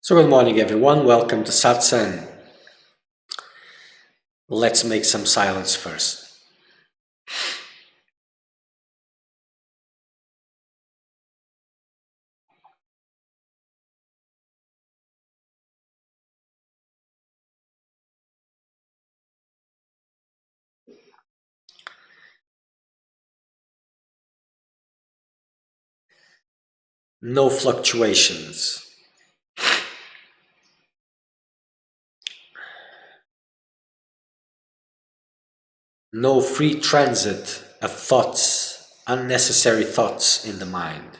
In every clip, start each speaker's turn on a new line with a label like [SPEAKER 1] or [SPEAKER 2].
[SPEAKER 1] So good morning everyone, welcome to Satsang. Let's make some silence first. No fluctuations. No free transit of thoughts, unnecessary thoughts in the mind.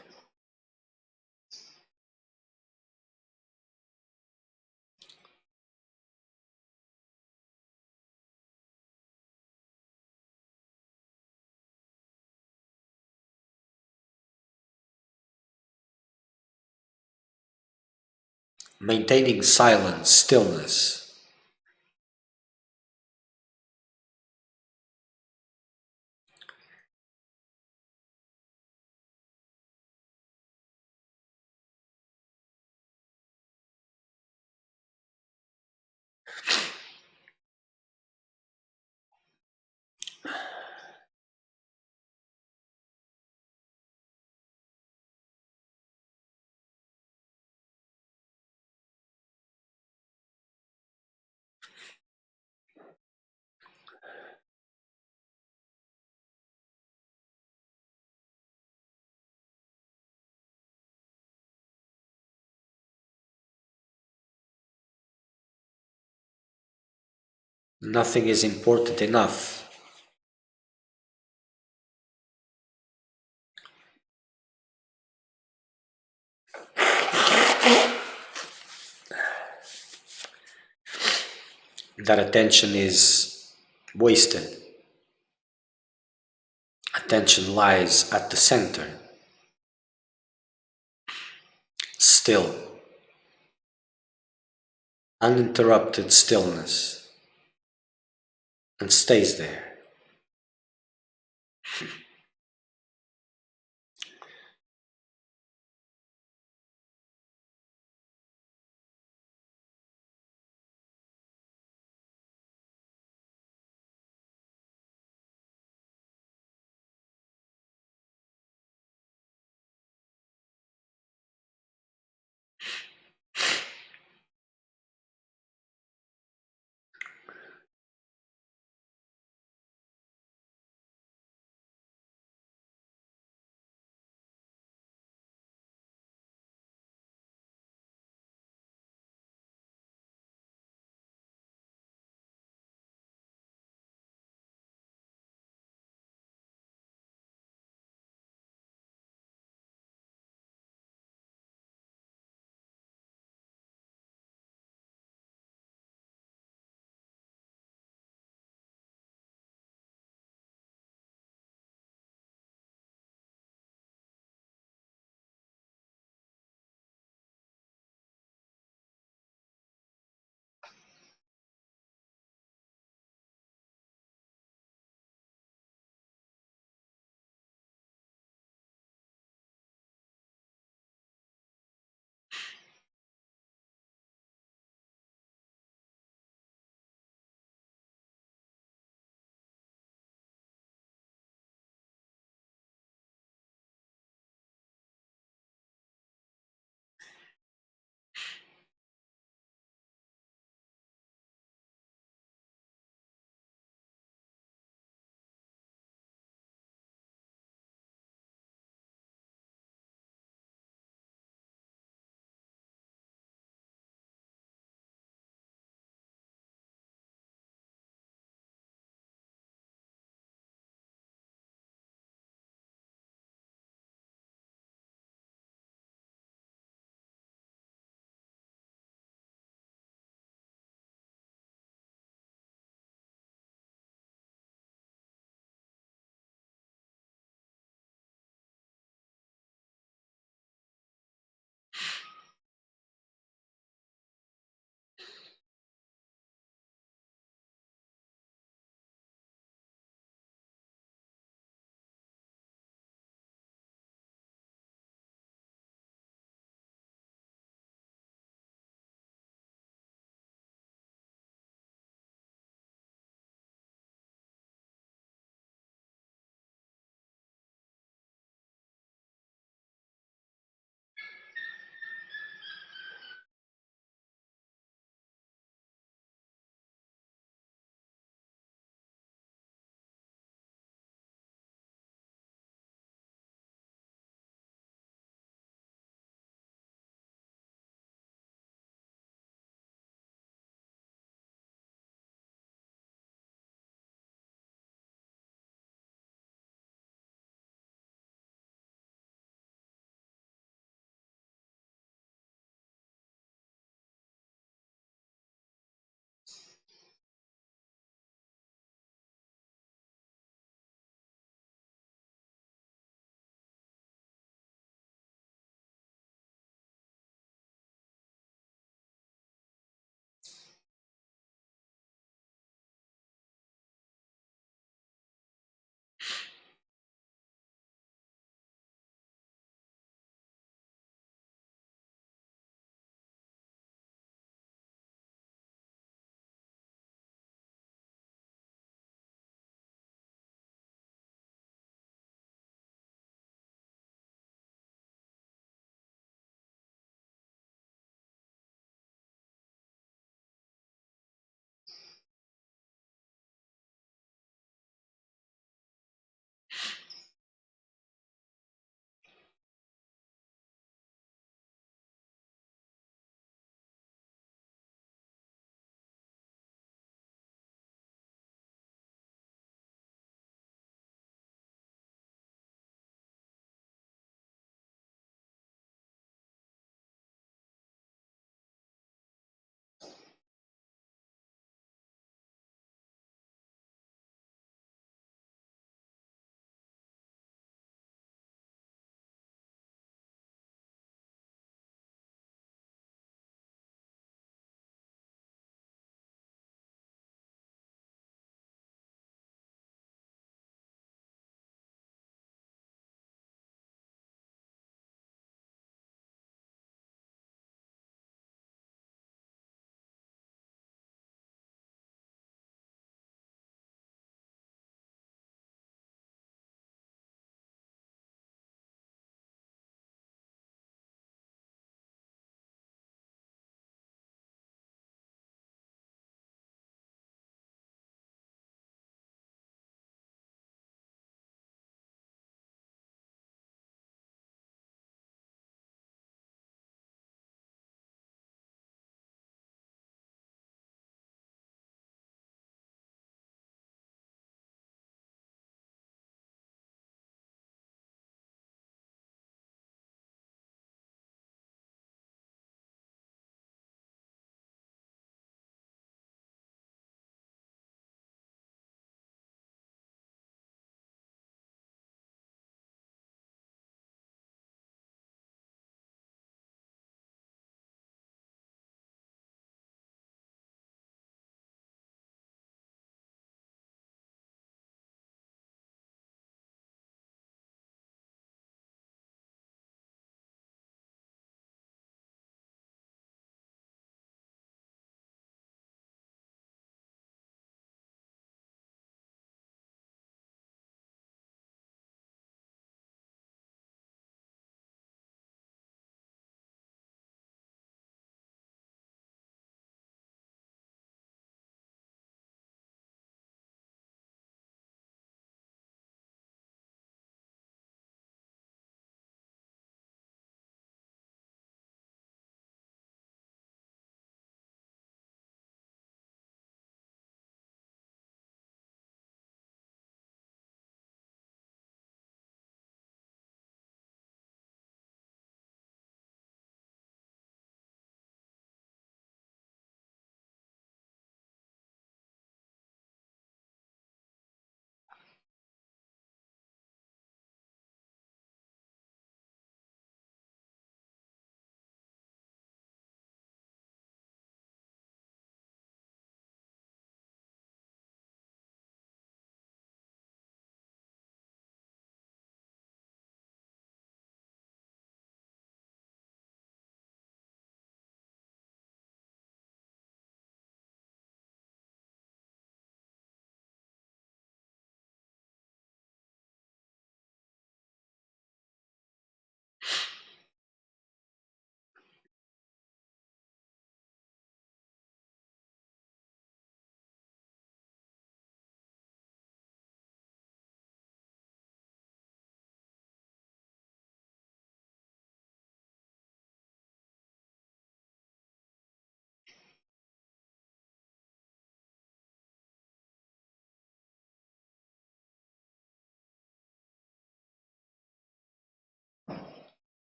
[SPEAKER 1] Maintaining silence, stillness. Nothing is important enough. That attention is wasted. Attention lies at the center, still, uninterrupted stillness, and stays there.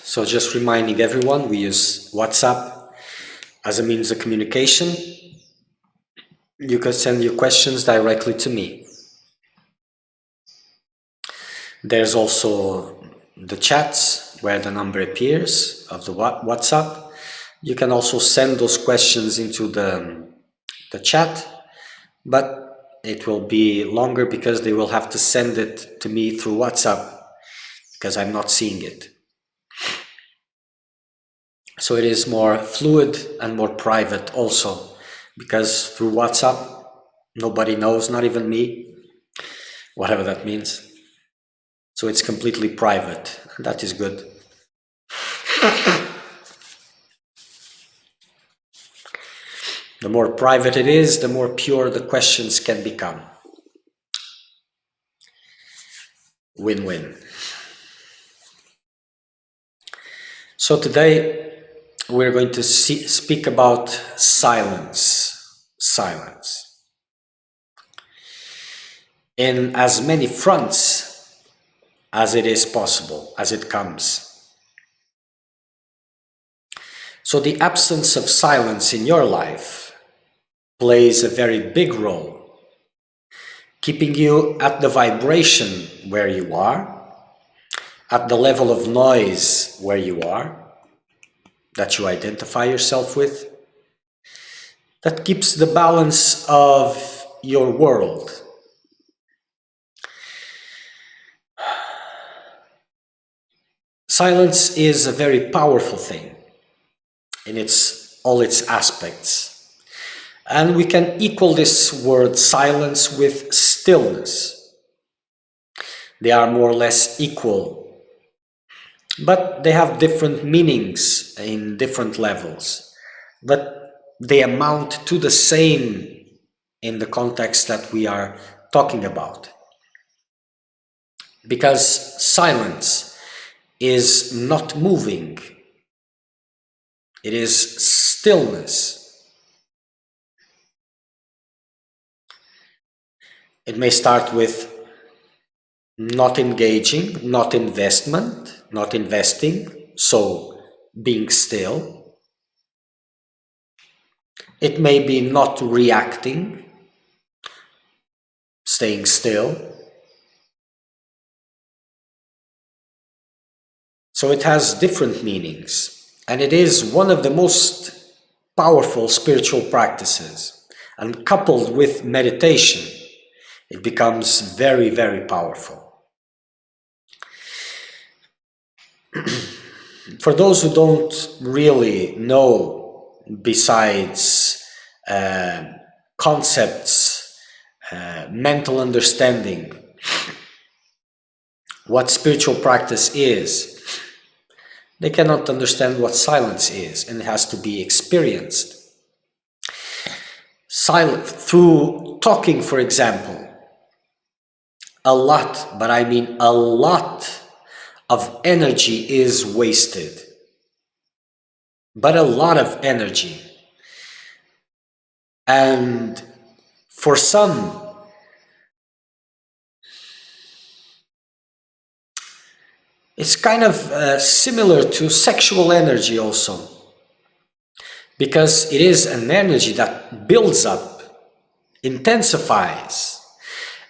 [SPEAKER 1] So just reminding everyone, we use WhatsApp as a means of communication. You can send your questions directly to me. There's also the chats where the number appears of the WhatsApp. You can also send those questions into the chat, but it will be longer because they will have to send it to me through WhatsApp because I'm not seeing it. So it is more fluid and more private also, because through WhatsApp, nobody knows, not even me, whatever that means. So it's completely private, and that is good. The more private it is, the more pure the questions can become. Win-win. So today we're going to speak about silence. Silence. In as many fronts as it is possible, as it comes. So the absence of silence in your life plays a very big role, keeping you at the vibration where you are, at the level of noise where you are, that you identify yourself with, that keeps the balance of your world. Silence is a very powerful thing in all its aspects. And we can equal this word silence with stillness. They are more or less equal, but they have different meanings in different levels. But they amount to the same in the context that we are talking about. Because silence is not moving, it is stillness. It may start with not engaging, not investment, not investing, so being still. It may be not reacting, staying still. So it has different meanings, and it is one of the most powerful spiritual practices. And coupled with meditation, it becomes very, very powerful. For those who don't really know, besides concepts, mental understanding, what spiritual practice is, they cannot understand what silence is, and it has to be experienced. Through talking, for example, a lot, but I mean a lot of energy is wasted. But a lot of energy. And for some, it's kind of similar to sexual energy also. Because it is an energy that builds up, intensifies.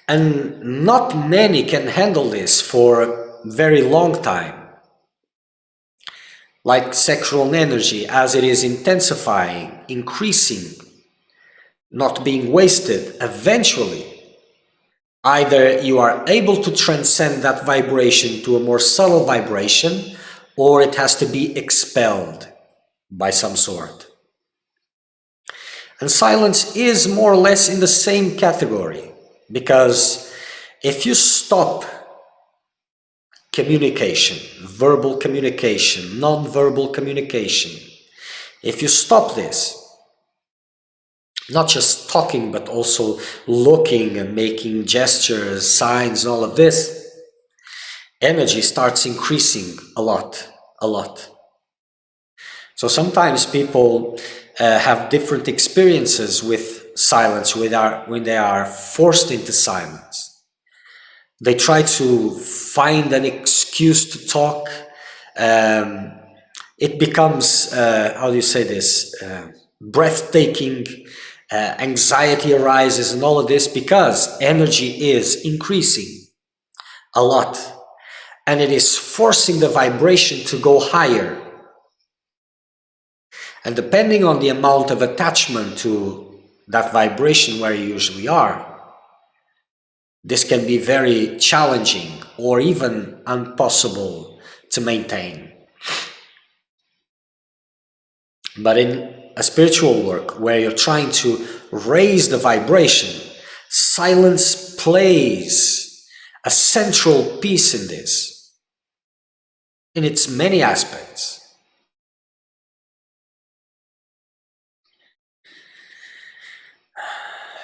[SPEAKER 1] And not many can handle this for a very long time. Like sexual energy, as it is intensifying, increasing, not being wasted, eventually, either you are able to transcend that vibration to a more subtle vibration, or it has to be expelled by some sort. And silence is more or less in the same category, because If you stop communication, verbal communication, non-verbal communication, if you stop this, not just talking, but also looking and making gestures, signs, all of this, energy starts increasing a lot, a lot. So sometimes people have different experiences with silence when they are forced into silence. They try to find an excuse to talk. It becomes, how do you say this, breathtaking, anxiety arises and all of this because energy is increasing a lot and it is forcing the vibration to go higher. And depending on the amount of attachment to that vibration where you usually are, this can be very challenging or even impossible to maintain. But in a spiritual work where you're trying to raise the vibration, silence plays a central piece in this, in its many aspects.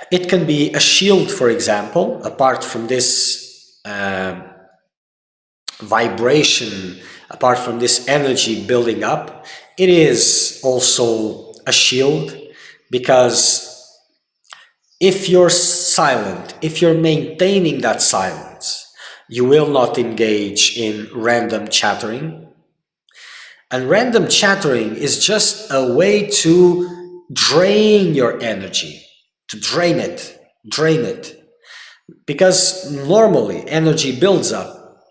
[SPEAKER 1] It can be a shield, for example, apart from this vibration, apart from this energy building up, it is also a shield because if you're silent, if you're maintaining that silence, you will not engage in random chattering. And random chattering is just a way to drain your energy, to drain it. Because normally energy builds up.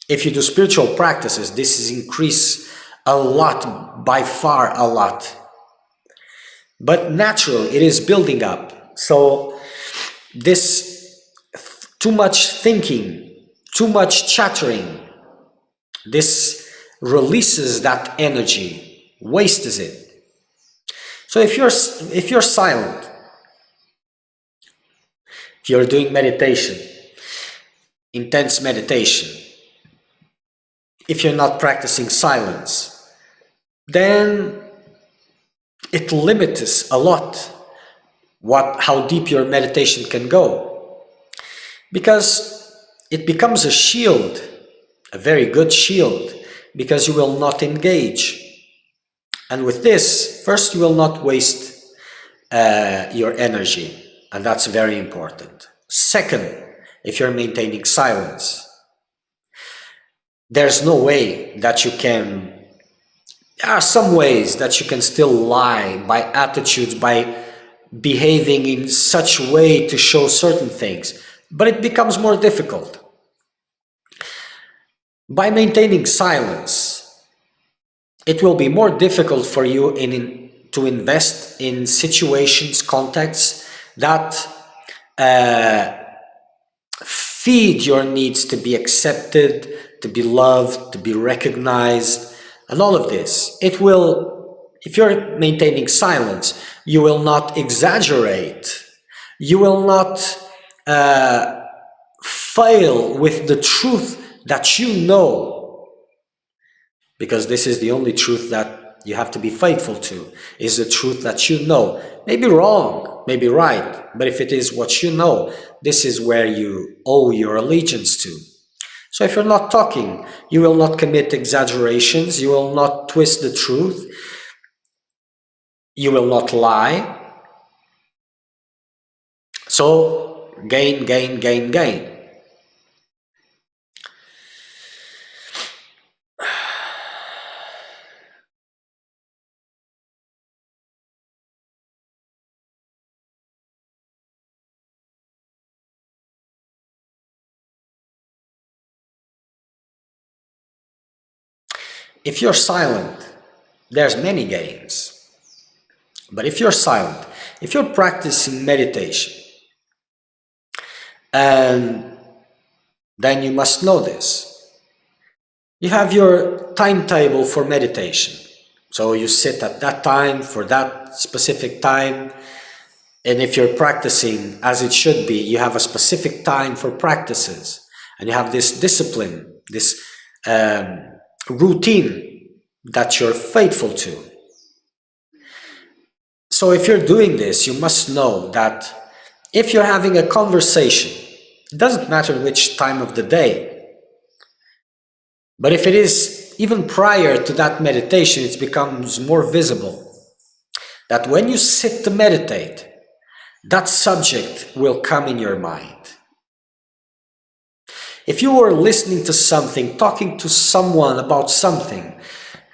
[SPEAKER 1] If you do spiritual practices, this is increased a lot, by far a lot. But naturally, it is building up. So this too much thinking, too much chattering, this releases that energy, wastes it. So if you're silent, if you're doing meditation, intense meditation, if you're not practicing silence, then it limits a lot how deep your meditation can go, because it becomes a shield, a very good shield, because you will not engage. And with this, first, you will not waste your energy, and that's very important. Second, if you're maintaining silence, there's no way that you can, there are some ways that you can still lie by attitudes, by behaving in such a way to show certain things, but it becomes more difficult. By maintaining silence, it will be more difficult for you to invest in situations, contexts that feed your needs to be accepted, to be loved, to be recognized, and all of this. It will, if you're maintaining silence, you will not exaggerate. You will not fail with the truth that you know, because this is the only truth that you have to be faithful to, is the truth that you know. Maybe wrong, maybe right, but if it is what you know, this is where you owe your allegiance to. So if you're not talking, you will not commit exaggerations, you will not twist the truth, you will not lie. So gain, gain, gain, gain. If you're silent, there's many gains. But if you're silent, if you're practicing meditation, and then you must know this. You have your timetable for meditation. So you sit at that time for that specific time. And if you're practicing as it should be, you have a specific time for practices, and you have this discipline, this routine that you're faithful to. So if you're doing this, you must know that if you're having a conversation, it doesn't matter which time of the day, but if it is even prior to that meditation, it becomes more visible that when you sit to meditate, that subject will come in your mind. If you were listening to something, talking to someone about something,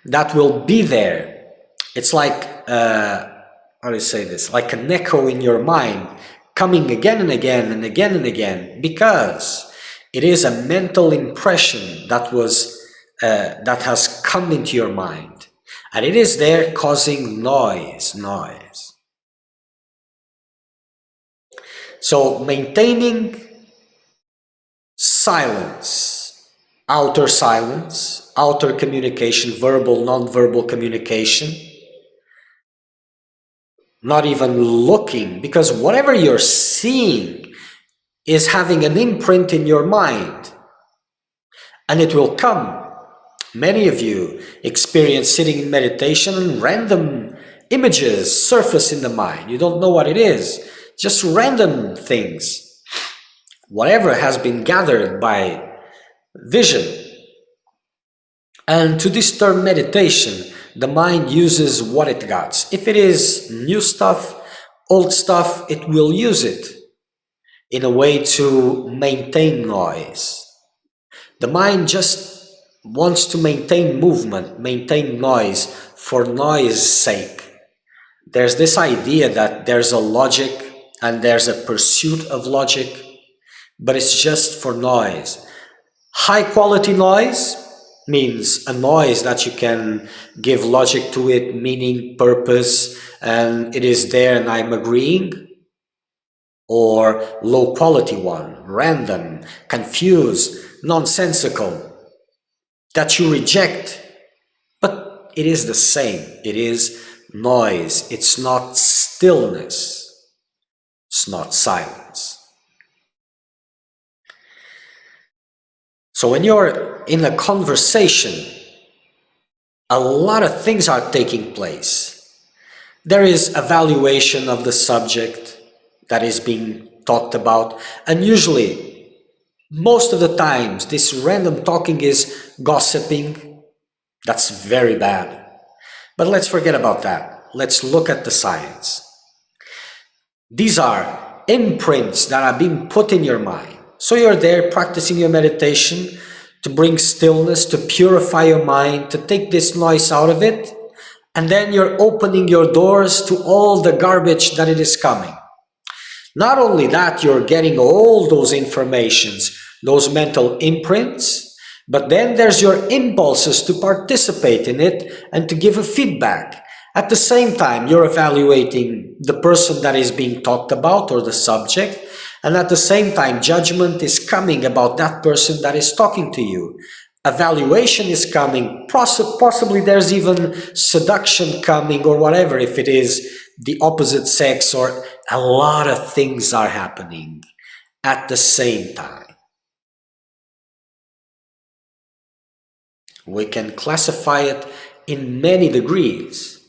[SPEAKER 1] that will be there. It's like, how do you say this? Like an echo in your mind, coming again and again and again and again, because it is a mental impression that has come into your mind, and it is there causing noise. So maintaining silence, outer communication, verbal, non-verbal communication, not even looking, because whatever you're seeing is having an imprint in your mind, and it will come. Many of you experience sitting in meditation and random images surface in the mind. You don't know what it is, just random things. Whatever has been gathered by vision. And to disturb meditation, the mind uses what it got. If it is new stuff, old stuff, it will use it in a way to maintain noise. The mind just wants to maintain movement, maintain noise for noise sake. There's this idea that there's a logic and there's a pursuit of logic, but it's just for noise. High quality noise means a noise that you can give logic to it, meaning, purpose, and it is there and I'm agreeing. Or low quality one, random, confused, nonsensical, that you reject, but it is the same. It is noise. It's not stillness. It's not silence. So when you're in a conversation, a lot of things are taking place. There is evaluation of the subject that is being talked about, and usually, most of the times, this random talking is gossiping. That's very bad. But let's forget about that. Let's look at the science. These are imprints that are being put in your mind. So you're there practicing your meditation to bring stillness, to purify your mind, to take this noise out of it. And then you're opening your doors to all the garbage that it is coming. Not only that, you're getting all those informations, those mental imprints, but then there's your impulses to participate in it and to give a feedback. At the same time, you're evaluating the person that is being talked about or the subject, and at the same time, judgment is coming about that person that is talking to you. Evaluation is coming, possibly there's even seduction coming or whatever, if it is the opposite sex, or a lot of things are happening at the same time. We can classify it in many degrees,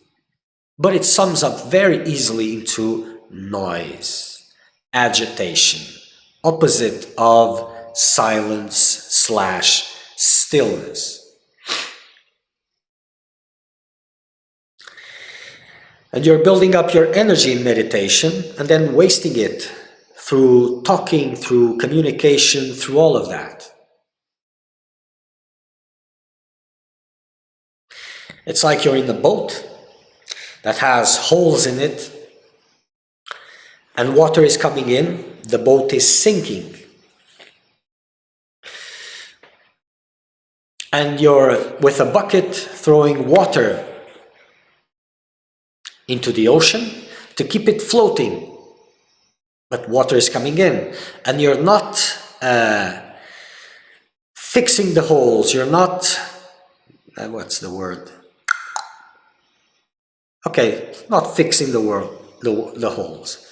[SPEAKER 1] but it sums up very easily into noise, agitation, opposite of silence/stillness. And you're building up your energy in meditation and then wasting it through talking, through communication, through all of that. It's like you're in a boat that has holes in it and water is coming in, the boat is sinking. And you're with a bucket throwing water into the ocean to keep it floating. But water is coming in and you're not fixing the holes. You're not, what's the word? Okay, not fixing the holes.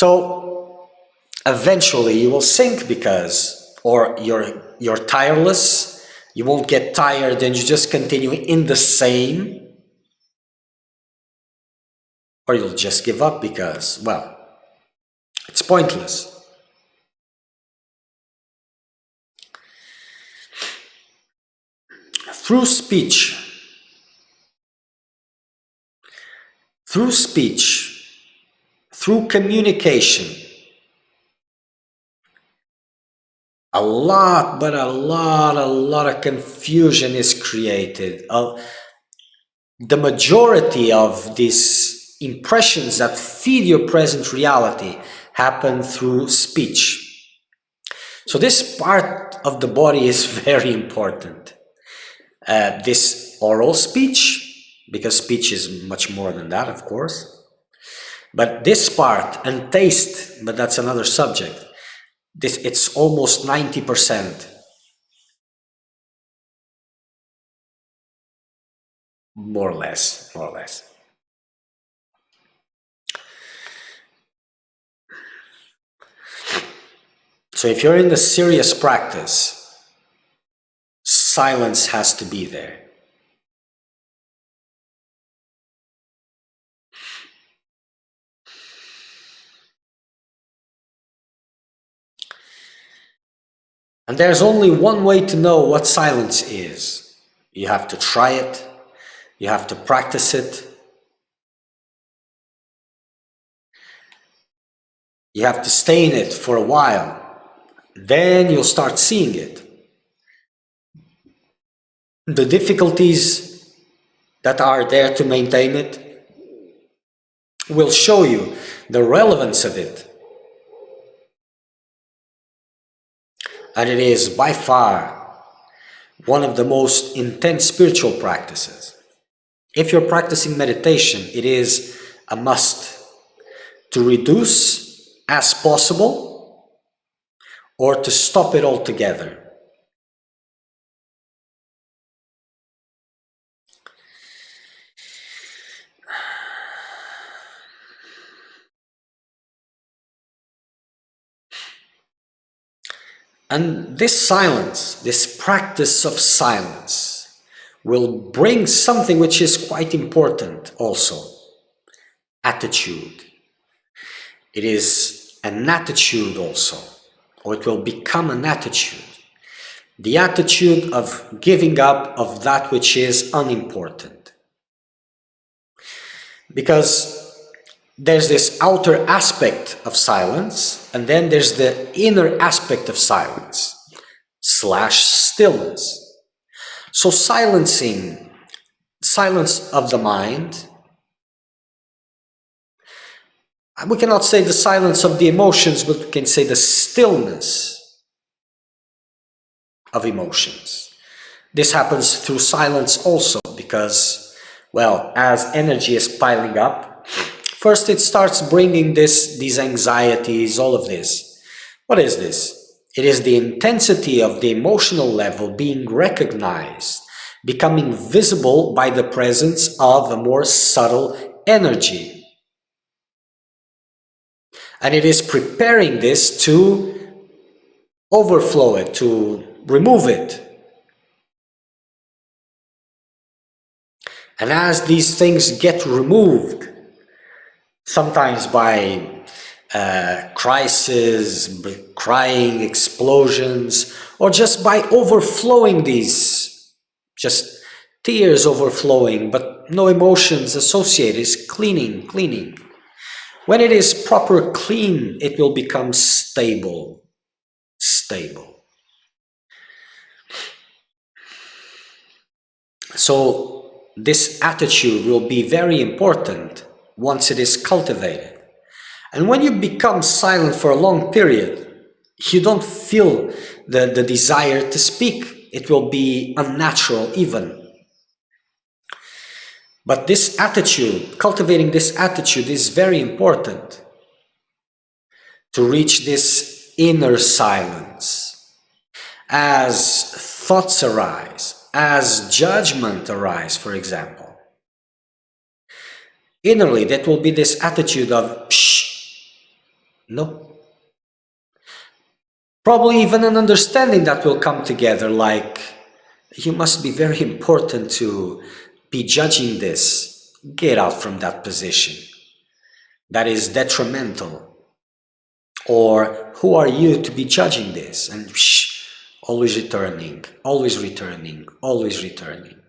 [SPEAKER 1] So eventually you will sink because, or you're tireless, you won't get tired and you just continue in the same, or you'll just give up because, well, it's pointless. Through speech, through communication, a lot of confusion is created. The majority of these impressions that feed your present reality happen through speech. So this part of the body is very important. This oral speech, because speech is much more than that, of course. But this part, and taste, but that's another subject. It's almost 90%. More or less. So if you're in the serious practice, silence has to be there. And there's only one way to know what silence is. You have to try it, you have to practice it, you have to stay in it for a while, then you'll start seeing it. The difficulties that are there to maintain it will show you the relevance of it. And it is by far one of the most intense spiritual practices. If you're practicing meditation, it is a must to reduce as possible or to stop it altogether. And this silence, this practice of silence, will bring something which is quite important also: attitude. It is an attitude also, or it will become an attitude. The attitude of giving up of that which is unimportant. Because there's this outer aspect of silence, and then there's the inner aspect of silence / stillness. So silence of the mind, we cannot say the silence of the emotions, but we can say the stillness of emotions. This happens through silence also, because, well, as energy is piling up, first it starts bringing these anxieties, all of this. What is this? It is the intensity of the emotional level being recognized, becoming visible by the presence of a more subtle energy. And it is preparing this to overflow it, to remove it. And as these things get removed, sometimes by crisis, crying, explosions, or just by overflowing these, just tears overflowing, but no emotions associated, is cleaning. When it is proper clean, it will become stable. So this attitude will be very important once it is cultivated. And when you become silent for a long period, you don't feel the desire to speak. It will be unnatural even. But this attitude, cultivating this attitude, is very important to reach this inner silence. As thoughts arise, as judgment arise, for example, innerly that will be this attitude of shh, No. Probably even an understanding that will come together, like, you must be very important to be judging this. Get out from that position. That is detrimental. Or, who are you to be judging this? And always returning, always returning, always returning.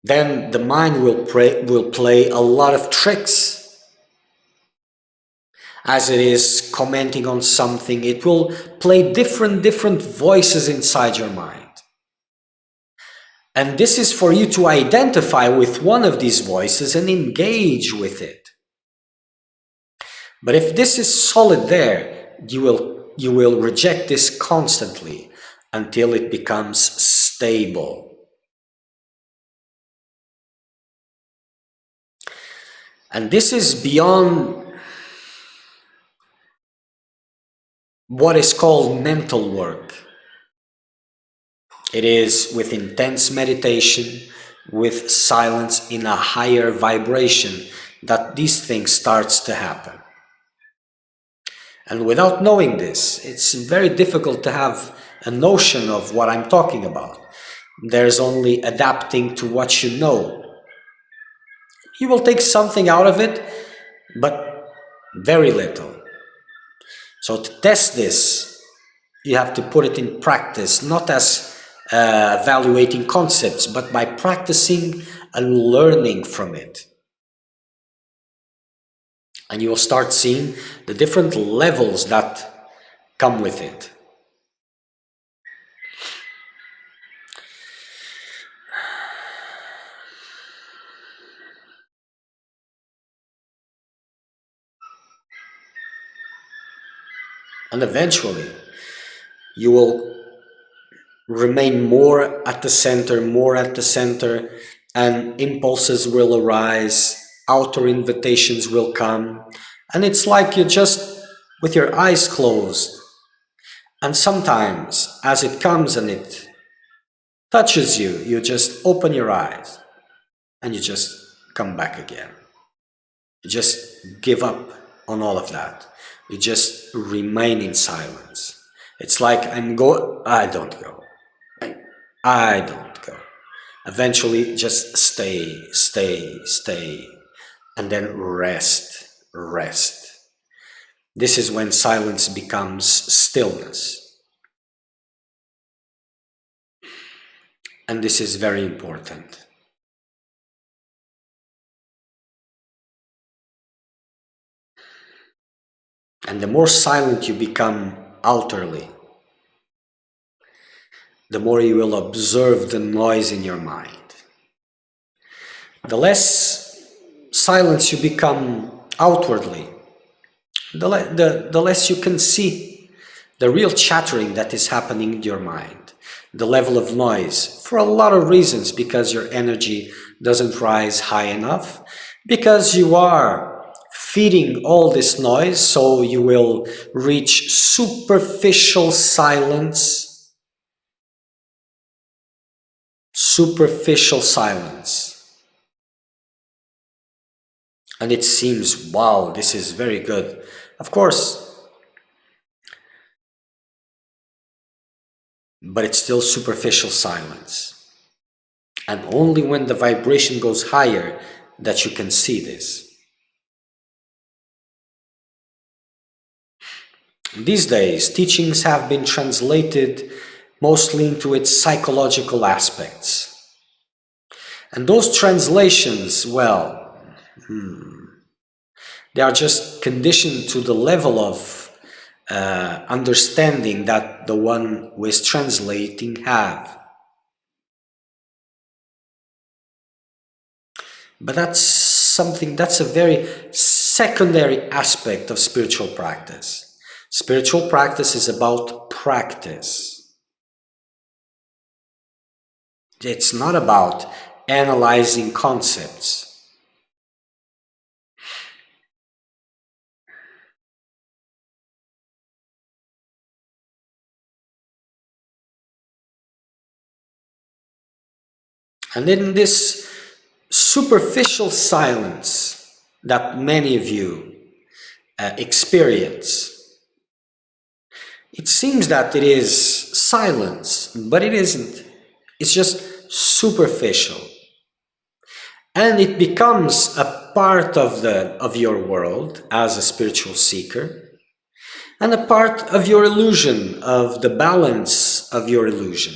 [SPEAKER 1] Then the mind will play a lot of tricks. As it is commenting on something, it will play different voices inside your mind. And this is for you to identify with one of these voices and engage with it. But if this is solid there, you will reject this constantly until it becomes stable. And this is beyond what is called mental work. It is with intense meditation, with silence in a higher vibration, that these things starts to happen. And without knowing this, it's very difficult to have a notion of what I'm talking about. There's only adapting to what you know. You will take something out of it, but very little. So to test this, you have to put it in practice, not as evaluating concepts, but by practicing and learning from it. And you will start seeing the different levels that come with it. And eventually, you will remain more at the center, and impulses will arise, outer invitations will come, and it's like you're just with your eyes closed. And sometimes, as it comes and it touches you, you just open your eyes and you just come back again. You just give up on all of that. You just remain in silence. It's like I don't go. I don't go. Eventually, just stay, and then rest. This is when silence becomes stillness. And this is very important. And the more silent you become outwardly, the more you will observe the noise in your mind. The less silence you become outwardly, the less you can see the real chattering that is happening in your mind, the level of noise, for a lot of reasons, because your energy doesn't rise high enough, because you are feeding all this noise, so you will reach superficial silence. And it seems, wow, this is very good. Of course, but it's still superficial silence. And only when the vibration goes higher that you can see this. These days, teachings have been translated mostly into its psychological aspects. And those translations, well, they are just conditioned to the level of understanding that the one who is translating have. But that's a very secondary aspect of spiritual practice. Spiritual practice is about practice. It's not about analyzing concepts. And in this superficial silence, that many of you experience. It seems that it is silence, but it isn't. It's just superficial. And it becomes a part of your world as a spiritual seeker, and a part of your illusion, of the balance of your illusion.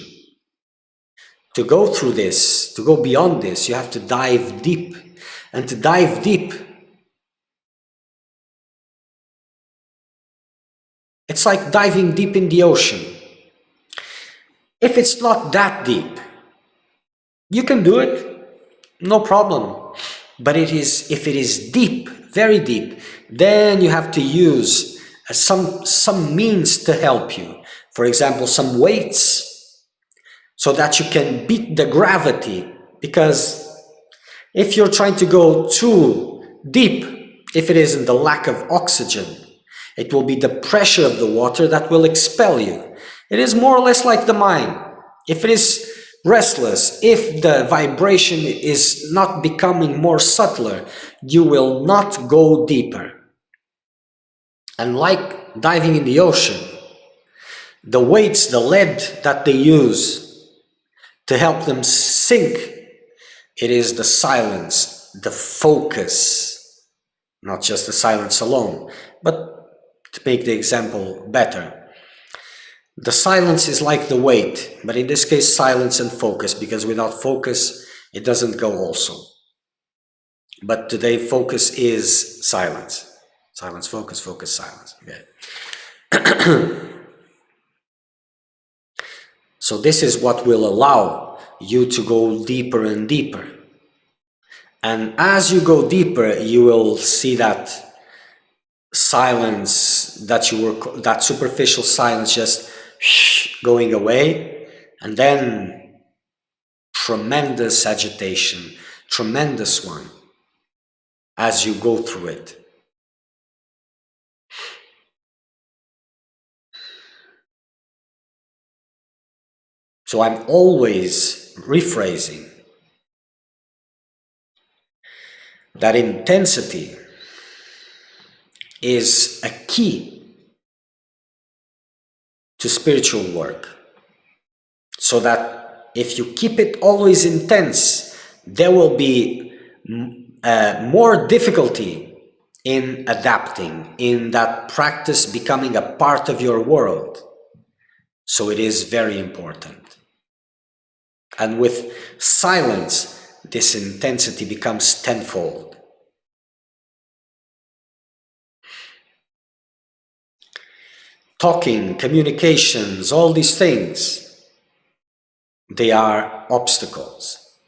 [SPEAKER 1] To go through this, to go beyond this, you have to dive deep. And to dive deep, it's like diving deep in the ocean. If it's not that deep, you can do it, no problem. But if it is deep, very deep, then you have to use some means to help you. For example, some weights, so that you can beat the gravity. Because if you're trying to go too deep, if it isn't the lack of oxygen, it will be the pressure of the water that will expel you. It is more or less like the mind. If it is restless, if the vibration is not becoming more subtler, you will not go deeper. And like diving in the ocean, the weights, the lead that they use to help them sink, it is the silence, the focus, not just the silence alone, but to make the example better. The silence is like the weight, but in this case, silence and focus, because without focus, it doesn't go also. But today, focus is silence. Silence, focus, focus, silence. Okay. So this is what will allow you to go deeper and deeper. And as you go deeper, you will see that silence, that superficial silence just going away, and then tremendous agitation, tremendous one, as you go through it. So I'm always rephrasing that intensity is a key to spiritual work. So that if you keep it always intense, there will be more difficulty in adapting, in that practice becoming a part of your world. So it is very important. And with silence, this intensity becomes tenfold. Talking, communications, all these things, they are obstacles.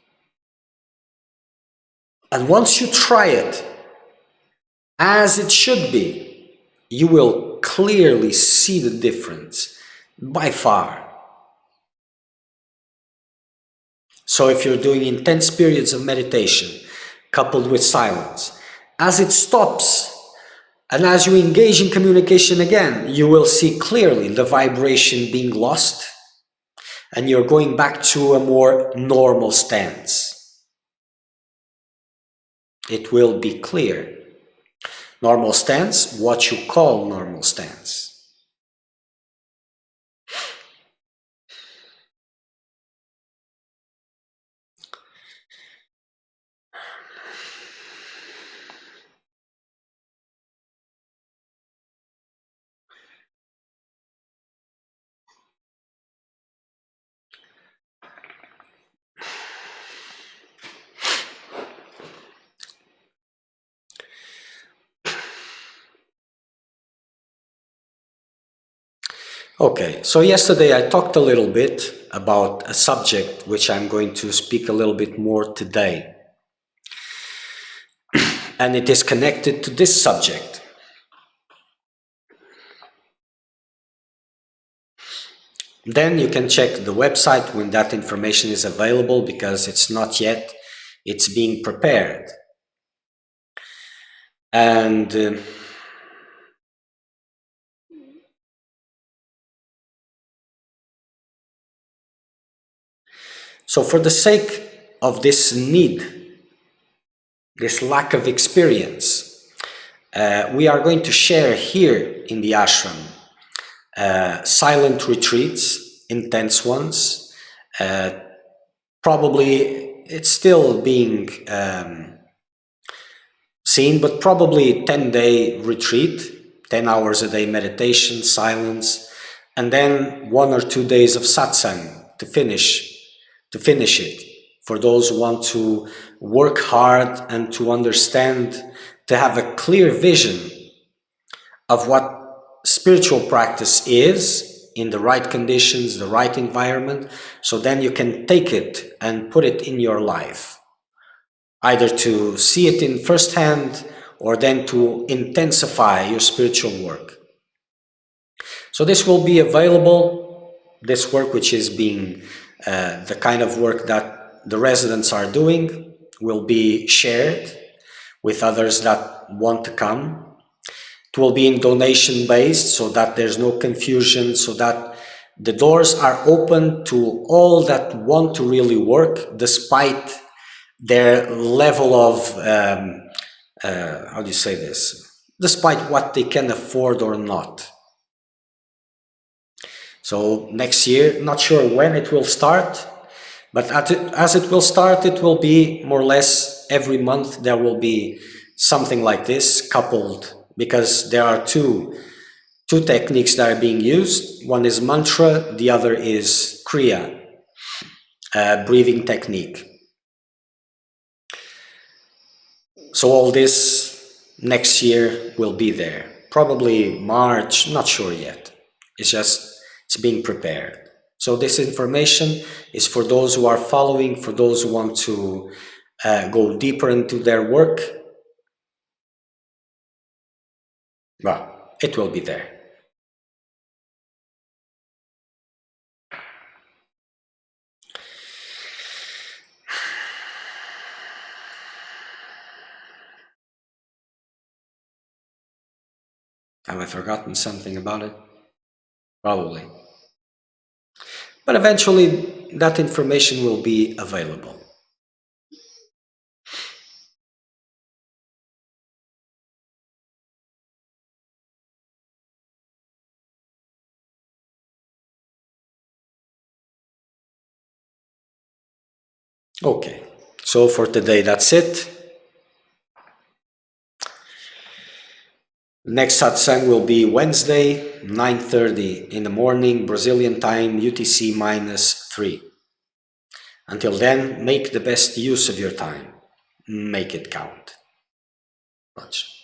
[SPEAKER 1] And once you try it, as it should be, you will clearly see the difference, by far. So if you're doing intense periods of meditation, coupled with silence, as it stops, and as you engage in communication again, you will see clearly the vibration being lost, and you're going back to a more normal stance. It will be clear. Normal stance, what you call normal stance. Okay, so yesterday I talked a little bit about a subject which I'm going to speak a little bit more today. And it is connected to this subject. Then you can check the website when that information is available, because it's not yet, it's being prepared. And so for the sake of this need this lack of experience. We are going to share here in the ashram silent retreats, intense ones. Probably it's still being seen, but probably 10-day retreat, 10 hours a day meditation, silence, and then 1 or 2 days of satsang to finish it. For those who want to work hard and to understand, to have a clear vision of what spiritual practice is in the right conditions, the right environment, so then you can take it and put it in your life, either to see it in first hand or then to intensify your spiritual work. So this will be available, this work which is being the kind of work that the residents are doing will be shared with others that want to come. It will be in donation based so that there's no confusion, so that the doors are open to all that want to really work despite their level of, how do you say this? Despite what they can afford or not. So next year, not sure when it will start, but as it will start, it will be more or less every month there will be something like this coupled, because there are two techniques that are being used. One is mantra, the other is kriya, breathing technique. So all this next year will be there. Probably March, not sure yet. It's being prepared. So this information is for those who are following, for those who want to go deeper into their work. Well, it will be there. Have I forgotten something about it? Probably. But eventually that information will be available. Okay, so for today that's it. Next satsang will be Wednesday, 9:30 in the morning, Brazilian time, UTC -3. Until then, make the best use of your time. Make it count. Much.